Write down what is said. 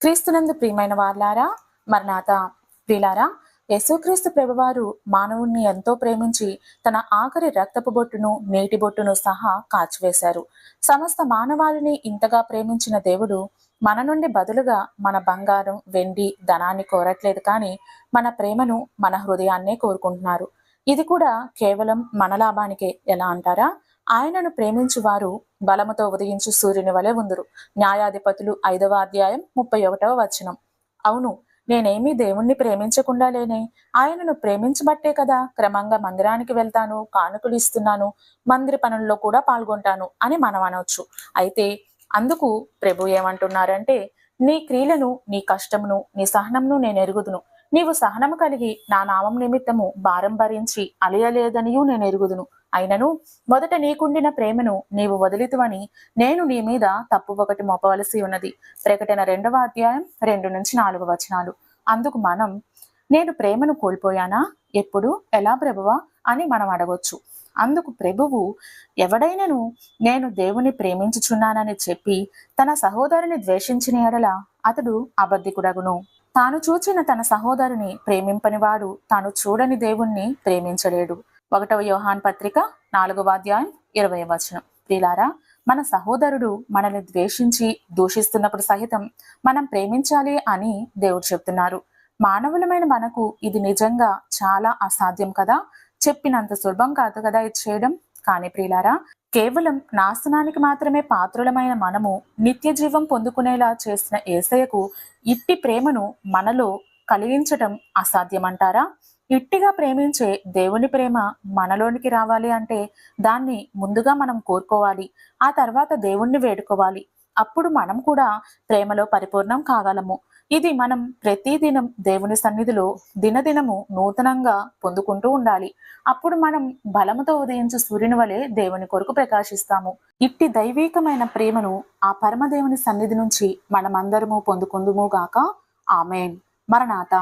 క్రీస్తునందు ప్రియమైన వార్లారా, మరణాత ప్రియులారా, యేసుక్రీస్తు ప్రభువారు మానవుణ్ణి ఎంతో ప్రేమించి తన ఆఖరి రక్తపు బొట్టును నీటి బొట్టును సహా కాచివేశారు. సమస్త మానవాళిని ఇంతగా ప్రేమించిన దేవుడు మన నుండి బదులుగా మన బంగారం, వెండి, ధనాన్ని కోరట్లేదు, కానీ మన ప్రేమను, మన హృదయాన్నే కోరుకుంటున్నారు. ఇది కూడా కేవలం మన లాభానికే. ఎలా అంటారా? ఆయనను ప్రేమించు వారు బలముతో ఉదయించు సూర్యుని వలె ఉందురు. న్యాయాధిపతులు 5వ అధ్యాయం 31వ వచనం. అవును, నేనేమీ దేవుణ్ణి ప్రేమించకుండా లేనే. ఆయనను ప్రేమించబట్టే కదా క్రమంగా మందిరానికి వెళ్తాను, కానుకలు ఇస్తున్నాను, మందిర పనుల్లో కూడా పాల్గొంటాను అని మనం అనొచ్చు. అయితే అందుకు ప్రభు ఏమంటున్నారంటే, నీ క్రియలను, నీ కష్టమును, నీ సహనమును నేను ఎరుగుదును. నీవు సహనము కలిగి నా నామం నిమిత్తము భారం భరించి అలియలేదనియూ నేను ఎరుగుదును. అయినను మొదట నీకుండిన ప్రేమను నీవు వదిలితువని నేను నీ మీద తప్పు ఒకటి మోపవలసి ఉన్నది. ప్రకటన 2వ అధ్యాయం 2-4 వచనాలు. అందుకు మనం, నేను ప్రేమను కోల్పోయానా? ఎప్పుడు? ఎలా ప్రభువా అని మనం అడగొచ్చు. అందుకు ప్రభువు, ఎవడైనను నేను దేవుని ప్రేమించుచున్నానని చెప్పి తన సహోదరుని ద్వేషించిన ఎడల అతడు అబద్ధికుడగును. తాను చూచిన తన సహోదరుని ప్రేమింపనివాడు తాను చూడని దేవుణ్ణి ప్రేమించలేడు. 1వ యోహాను పత్రిక 4వ అధ్యాయం 20వ వచనం. ప్రియులారా, మన సహోదరుడు మనల్ని ద్వేషించి దూషిస్తున్నప్పుడు సహితం మనం ప్రేమించాలి అని దేవుడు చెప్తున్నారు. మానవులమైన మనకు ఇది నిజంగా చాలా అసాధ్యం కదా. చెప్పినంత సులభం కాదు కదా ఇది చేయడం. కానీ ప్రియులారా, కేవలం నాశనానికి మాత్రమే పాత్రులమైన మనము నిత్య జీవం పొందుకునేలా చేసిన యేసయ్యకు ఇట్టి ప్రేమను మనలో కలిగించటం అసాధ్యమంటారా? ఇట్టిగా ప్రేమించే దేవుని ప్రేమ మనలోనికి రావాలి అంటే దాన్ని ముందుగా మనం కోరుకోవాలి. ఆ తర్వాత దేవుణ్ణి వేడుకోవాలి. అప్పుడు మనం కూడా ప్రేమలో పరిపూర్ణం కాగలము. ఇది మనం ప్రతిదినం దేవుని సన్నిధిలో దినదినము నూతనంగా పొందుకుంటూ ఉండాలి. అప్పుడు మనం బలముతో ఉదయించు సూర్యుని వలె దేవుని కొరకు ప్రకాశిస్తాము. ఇట్టి దైవీకమైన ప్రేమను ఆ పరమదేవుని సన్నిధి నుంచి మనమందరము పొందుకుందుము గాక. ఆమేన్. మరణాత.